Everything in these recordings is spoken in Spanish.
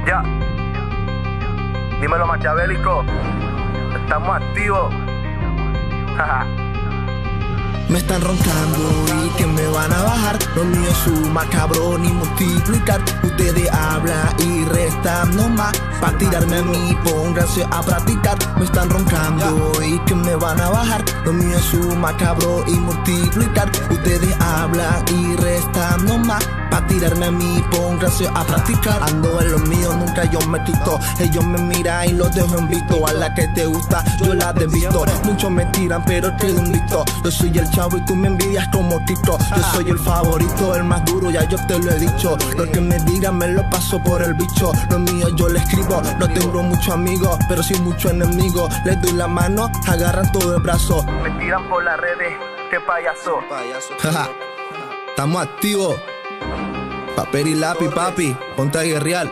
Ya, dímelo maquiavélico, estamos activos. Me están roncando y que me van a bajar. Lo mío es suma, cabrón, y multiplicar. Ustedes hablan y restan nomás. Pa' tirarme a mí, pónganse a practicar. Me están roncando y que me van a bajar. Lo mío es suma, cabrón, y multiplicar. Ustedes hablan y restan nomás. Pa' tirarme a mí, pónganse a practicar. Ando en lo mío, nunca yo me quito. Ellos me miran y los dejo en visto. A la que te gusta, yo la desvisto. Muchos me tiran, pero quedo invicto. Yo soy el chavo y tú me envidias como Tito. Yo soy el favorito, el más duro, ya yo te lo he dicho. Lo que me digan me lo paso por el bicho. Lo mío yo le escribo, no tengo muchos amigos, pero sí muchos enemigos. Les doy la mano, agarran todo el brazo. Me tiran por las redes, qué payaso. Estamos activos. Papel y lápiz, papi, ponte a guerrear.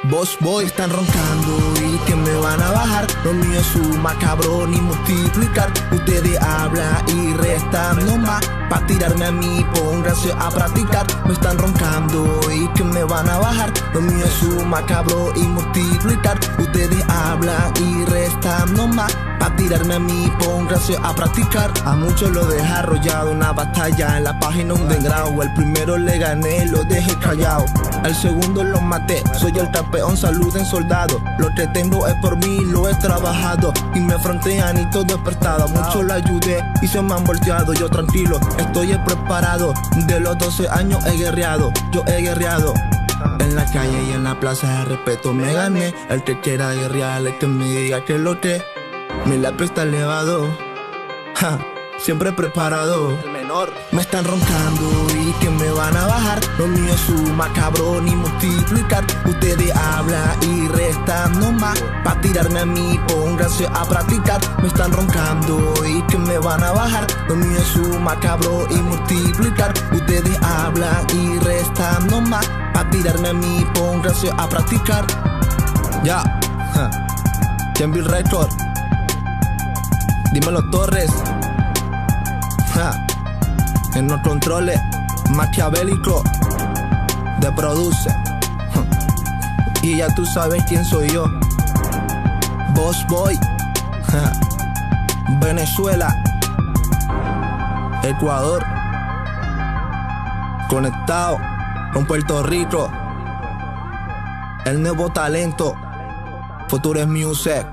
Boss boy, están roncando y que me van a bajar. Lo mío es suma, cabrón, y multiplicar. Ustedes hablan y restan nomás. Pa' tirarme a mí, pónganse a practicar. Me están roncando y que me van a bajar. Lo mío es suma, cabrón, y multiplicar. Ustedes hablan y restan nomás. Pa' tirarme a mí, pónganse a practicar. A muchos lo dejé arrollado, una batalla en la página un degrado. El primero le gané, lo dejé callado. Al segundo lo maté, soy el campeón, saluden soldado. Lo que tengo es por mí, lo he trabajado. Y me frontean y todo despertado. Muchos lo ayudé y se me han volteado. Yo tranquilo, estoy preparado. De los 12 años he guerreado, yo he guerreado. En la calle y en la plaza de respeto me gané. El que quiera guerrear, el que me diga que lo que. Mi lápiz está elevado, siempre preparado. El menor. Me están roncando y que me van a bajar. Lo mío es suma, cabrón, y multiplicar. Ustedes hablan y restan nomás. Pa' tirarme a mí, pónganse a practicar. Me están roncando y que me van a bajar. Lo mío es suma, cabrón, y multiplicar. Ustedes hablan y restan nomás. Pa' tirarme a mí, pónganse a practicar. Ya, Jambil Record. Dímelo Torres. En los controles, maquiavélico, de produce. Y ya tú sabes quién soy yo. Boss Boy. Venezuela, Ecuador. Conectado con Puerto Rico. El nuevo talento. Futures Music.